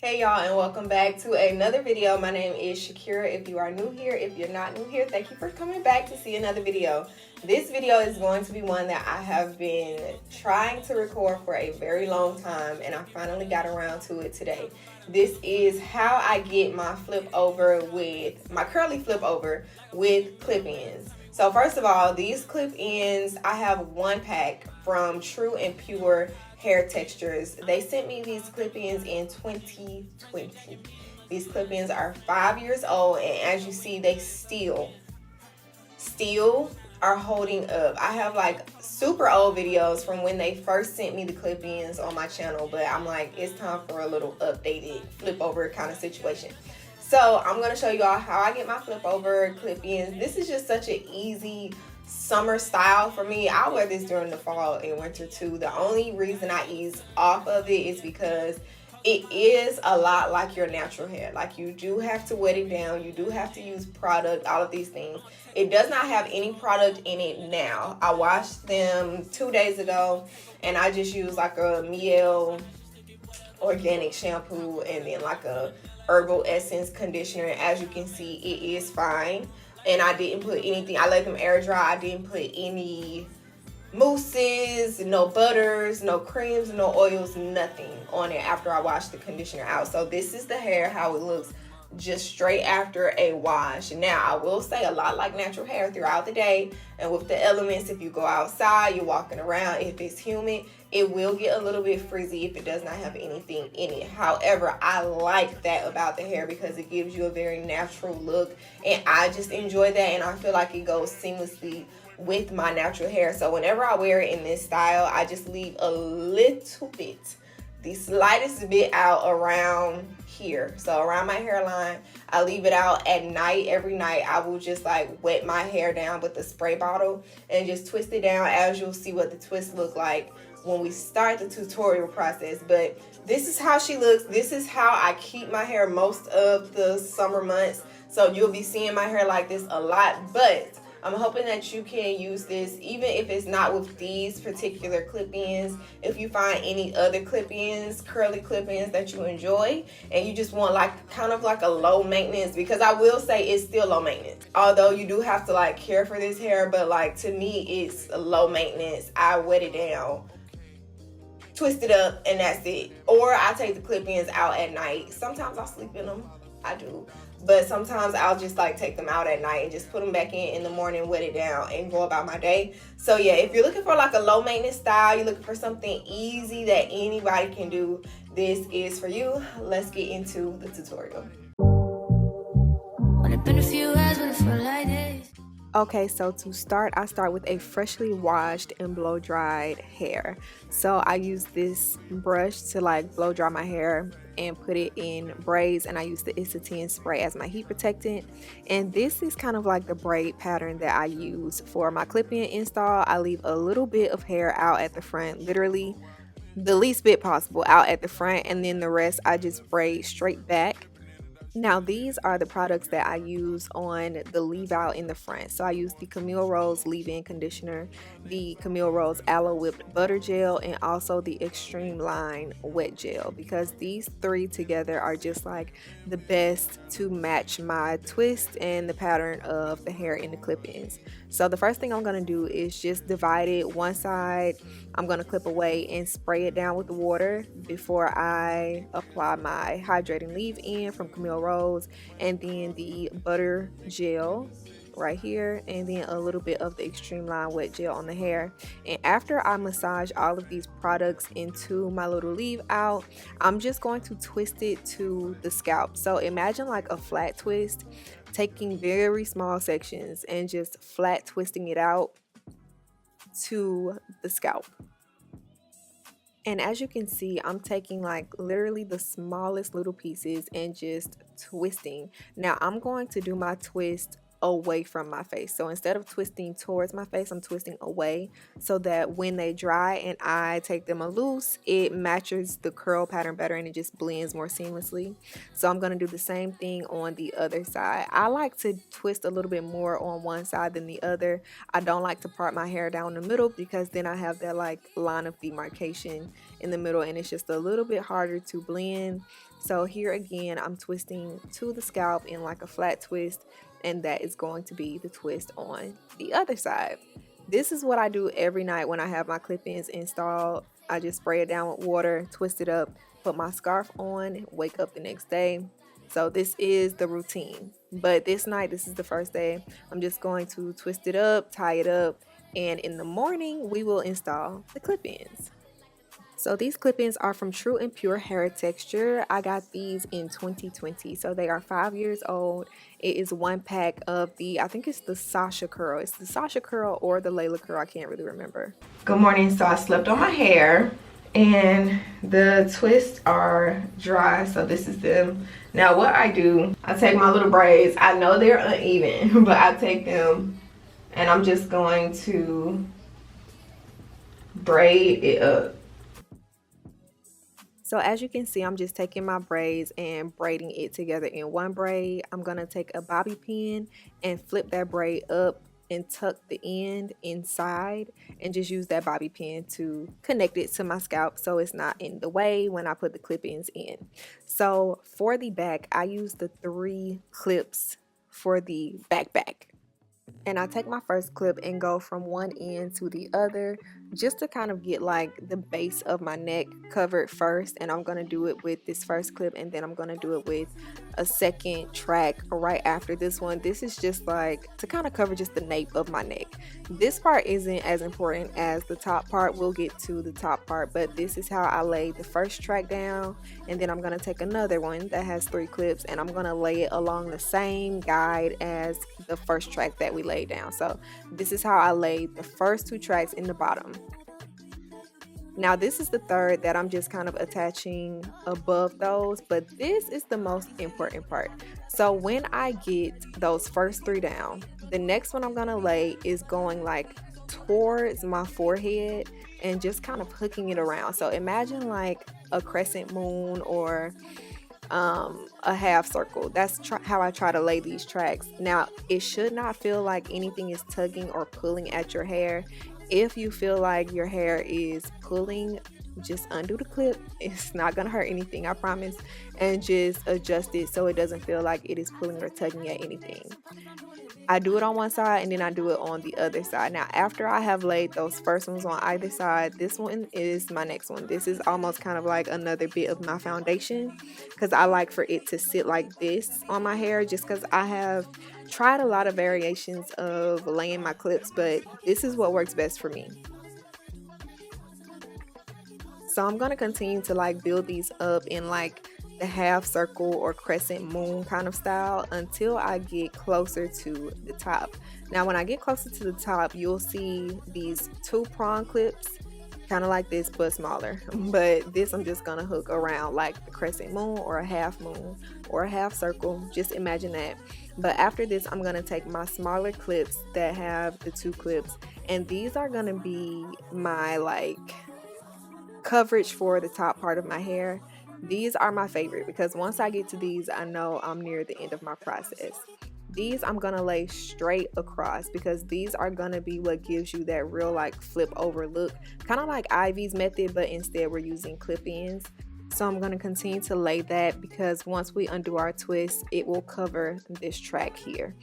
Hey y'all, and welcome back to another video. My name is Shakira. If you are new here, if you're not new here, thank you for coming back to see another video. This video is going to be one that I have been trying to record for a very long time, and I finally got around to it today. This is how I get my curly flip over with clip-ins. So first of all, these clip-ins, I have one pack from True and Pure Hair Textures. They sent me these clip-ins in 2020. These clip-ins are 5 years old, and as you see, they still are holding up. I have like super old videos from when they first sent me the clip-ins on my channel, but I'm like, it's time for a little updated flip over kind of situation. So I'm going to show you all how I get my flip over clip-ins. This is just such an easy summer style for me. I wear this during the fall and winter too. The only reason I ease off of it is because it is a lot like your natural hair. Like, you do have to wet it down, you do have to use product, all of these things. It does not have any product in it now. I washed them 2 days ago and I just used like a Miel organic shampoo and then like a herbal essence conditioner, and as you can see, it is fine. And I didn't put anything, I let them air dry. I didn't put any mousses, no butters, no creams, no oils, nothing on it after I washed the conditioner out. So this is the hair, how it looks just straight after a wash. Now, I will say, a lot like natural hair throughout the day, and with the elements, if you go outside, you're walking around, if it's humid, it will get a little bit frizzy if it does not have anything in it. However, I like that about the hair because it gives you a very natural look, and I just enjoy that, and I feel like it goes seamlessly with my natural hair. So whenever I wear it in this style, I just leave a little bit, the slightest bit out around here, so around my hairline. I leave it out at night. Every night I will just like wet my hair down with a spray bottle and just twist it down, as you'll see what the twist look like when we start the tutorial process. But this is how she looks. This is how I keep my hair most of the summer months, so you'll be seeing my hair like this a lot. But I'm hoping that you can use this even if it's not with these particular clip-ins. If you find any other clip-ins, curly clip-ins that you enjoy, and you just want like kind of like a low maintenance, because I will say it's still low maintenance. Although you do have to like care for this hair, but like to me it's a low maintenance. I wet it down, twist it up, and that's it. Or I take the clip-ins out at night. Sometimes I'll sleep in them, I do, but sometimes I'll just like take them out at night and just put them back in the morning, wet it down, and go about my day. So yeah, if you're looking for like a low maintenance style, you're looking for something easy that anybody can do, this is for you. Let's get into the tutorial. Okay, so to start, I start with a freshly washed and blow dried hair. So I use this brush to like blow dry my hair and put it in braids, and I use the It's-A-10 spray as my heat protectant. And this is kind of like the braid pattern that I use for my clip-in install. I leave a little bit of hair out at the front, literally the least bit possible out at the front, and then the rest I just braid straight back. Now, these are the products that I use on the leave out in the front. So I use the Camille Rose leave-in conditioner, the Camille Rose aloe whipped butter gel, and also the Extreme Line wet gel, because these three together are just like the best to match my twist and the pattern of the hair in the clip-ins. So the first thing I'm going to do is just divide it. One side I'm going to clip away and spray it down with the water before I apply my hydrating leave-in from Camille Rose, and then the butter gel right here, and then a little bit of the Extreme Line wet gel on the hair. And after I massage all of these products into my little leave out, I'm just going to twist it to the scalp. So imagine like a flat twist, taking very small sections and just flat twisting it out to the scalp. And as you can see, I'm taking like literally the smallest little pieces and just twisting. Now I'm going to do my twist away from my face. So instead of twisting towards my face, I'm twisting away, so that when they dry and I take them loose, it matches the curl pattern better and it just blends more seamlessly. So I'm going to do the same thing on the other side. I like to twist a little bit more on one side than the other. I don't like to part my hair down the middle, because then I have that like line of demarcation in the middle, and it's just a little bit harder to blend. So here again, I'm twisting to the scalp in like a flat twist, and that is going to be the twist on the other side. This is what I do every night when I have my clip-ins installed. I just spray it down with water, twist it up, put my scarf on, wake up the next day. So this is the routine. But this night, this is the first day, I'm just going to twist it up, tie it up, and in the morning, we will install the clip-ins. So these clip-ins are from True and Pure Hair Texture. I got these in 2020, so they are 5 years old. It is one pack of the, I think it's the Sasha Curl. It's the Sasha Curl or the Layla Curl, I can't really remember. Good morning. So I slept on my hair and the twists are dry, so this is them. Now what I do, I take my little braids. I know they're uneven, but I take them and I'm just going to braid it up. So as you can see, I'm just taking my braids and braiding it together in one braid. I'm going to take a bobby pin and flip that braid up and tuck the end inside and just use that bobby pin to connect it to my scalp so it's not in the way when I put the clip-ins in. So for the back, I use the 3 clips for the back. And I take my first clip and go from one end to the other just to kind of get like the base of my neck covered first. And I'm going to do it with this first clip, and then I'm going to do it with a second track right after this one. This is just like to kind of cover just the nape of my neck. This part isn't as important as the top part. We'll get to the top part, but this is how I laid the first track down. And then I'm going to take another one that has 3 clips and I'm going to lay it along the same guide as the first track that we laid down. So this is how I laid the first 2 tracks in the bottom. Now this is the third that I'm just kind of attaching above those, but this is the most important part. So when I get those first 3 down, the next one I'm gonna lay is going like towards my forehead and just kind of hooking it around. So imagine like a crescent moon or a half circle. That's how I try to lay these tracks. Now it should not feel like anything is tugging or pulling at your hair. If you feel like your hair is pulling, just undo the clip. It's not gonna hurt anything, I promise, and just adjust it so it doesn't feel like it is pulling or tugging at anything. I do it on one side and then I do it on the other side. Now after I have laid those first ones on either side, this one is my next one. This is almost kind of like another bit of my foundation because I like for it to sit like this on my hair, just because I have tried a lot of variations of laying my clips, but this is what works best for me. So I'm going to continue to like build these up in like the half circle or crescent moon kind of style until I get closer to the top. Now when I get closer to the top, you'll see these 2 prong clips kind of like this but smaller, but this I'm just gonna hook around like the crescent moon or a half moon or a half circle. Just imagine that. But after this, I'm gonna take my smaller clips that have the 2 clips, and these are gonna be my like coverage for the top part of my hair. These are my favorite because once I get to these, I know I'm near the end of my process. These I'm gonna lay straight across because these are gonna be what gives you that real like flip over look, kind of like Ivy's method, but instead we're using clip-ins. So I'm gonna continue to lay that because once we undo our twist, it will cover this track here.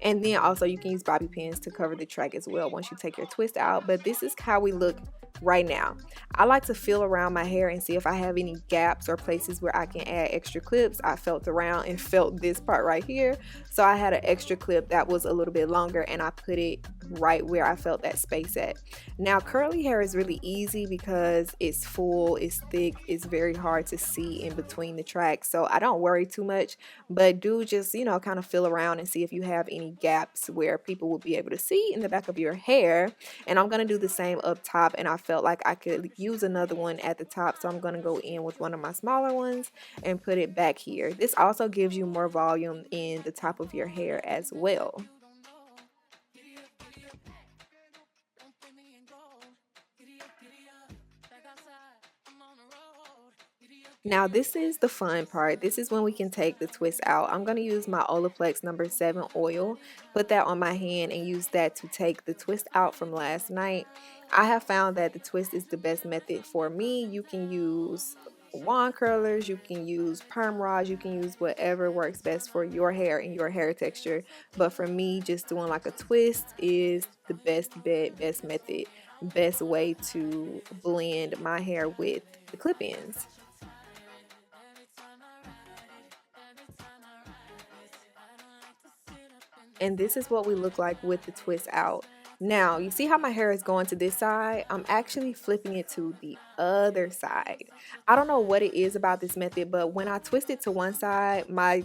And then also you can use bobby pins to cover the track as well once you take your twist out. But this is how we look right now. I like to feel around my hair and see if I have any gaps or places where I can add extra clips. I felt around and felt this part right here, so I had an extra clip that was a little bit longer and I put it right where I felt that space at. Now curly hair is really easy because it's full, it's thick, it's very hard to see in between the tracks, so I don't worry too much, but do just, you know, kind of feel around and see if you have any gaps where people will be able to see in the back of your hair. And I'm going to do the same up top, and I felt like I could use another one at the top, so I'm going to go in with one of my smaller ones and put it back here. This also gives you more volume in the top of your hair as well. Now this is the fun part. This is when we can take the twist out. I'm going to use my Olaplex number 7 oil, put that on my hand and use that to take the twist out from last night. I have found that the twist is the best method for me. You can use wand curlers, you can use perm rods, you can use whatever works best for your hair and your hair texture. But for me, just doing like a twist is the best bet, best method, best way to blend my hair with the clip-ins. And this is what we look like with the twist out. Now, you see how my hair is going to this side? I'm actually flipping it to the other side. I don't know what it is about this method, but when I twist it to one side, my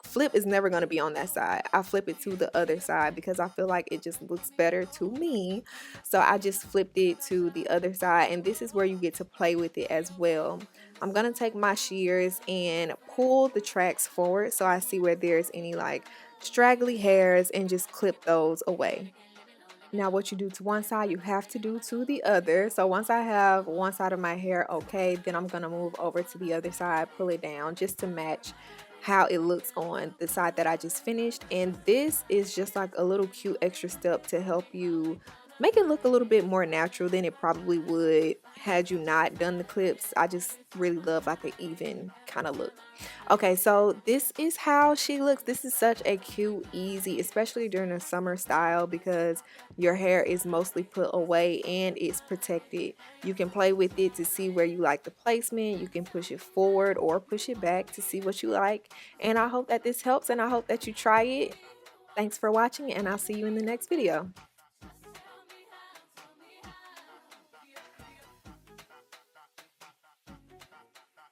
flip is never going to be on that side. I flip it to the other side because I feel like it just looks better to me. So I just flipped it to the other side, and this is where you get to play with it as well. I'm going to take my shears and pull the tracks forward so I see where there's any like straggly hairs and just clip those away. Now what you do to one side, you have to do to the other. So once I have one side of my hair okay, then I'm going to move over to the other side, pull it down just to match how it looks on the side that I just finished. And this is just like a little cute extra step to help you make it look a little bit more natural than it probably would had you not done the clips. I just really love like an even kind of look. Okay, so this is how she looks. This is such a cute, easy, especially during a summer style because your hair is mostly put away and it's protected. You can play with it to see where you like the placement. You can push it forward or push it back to see what you like. And I hope that this helps and I hope that you try it. Thanks for watching and I'll see you in the next video.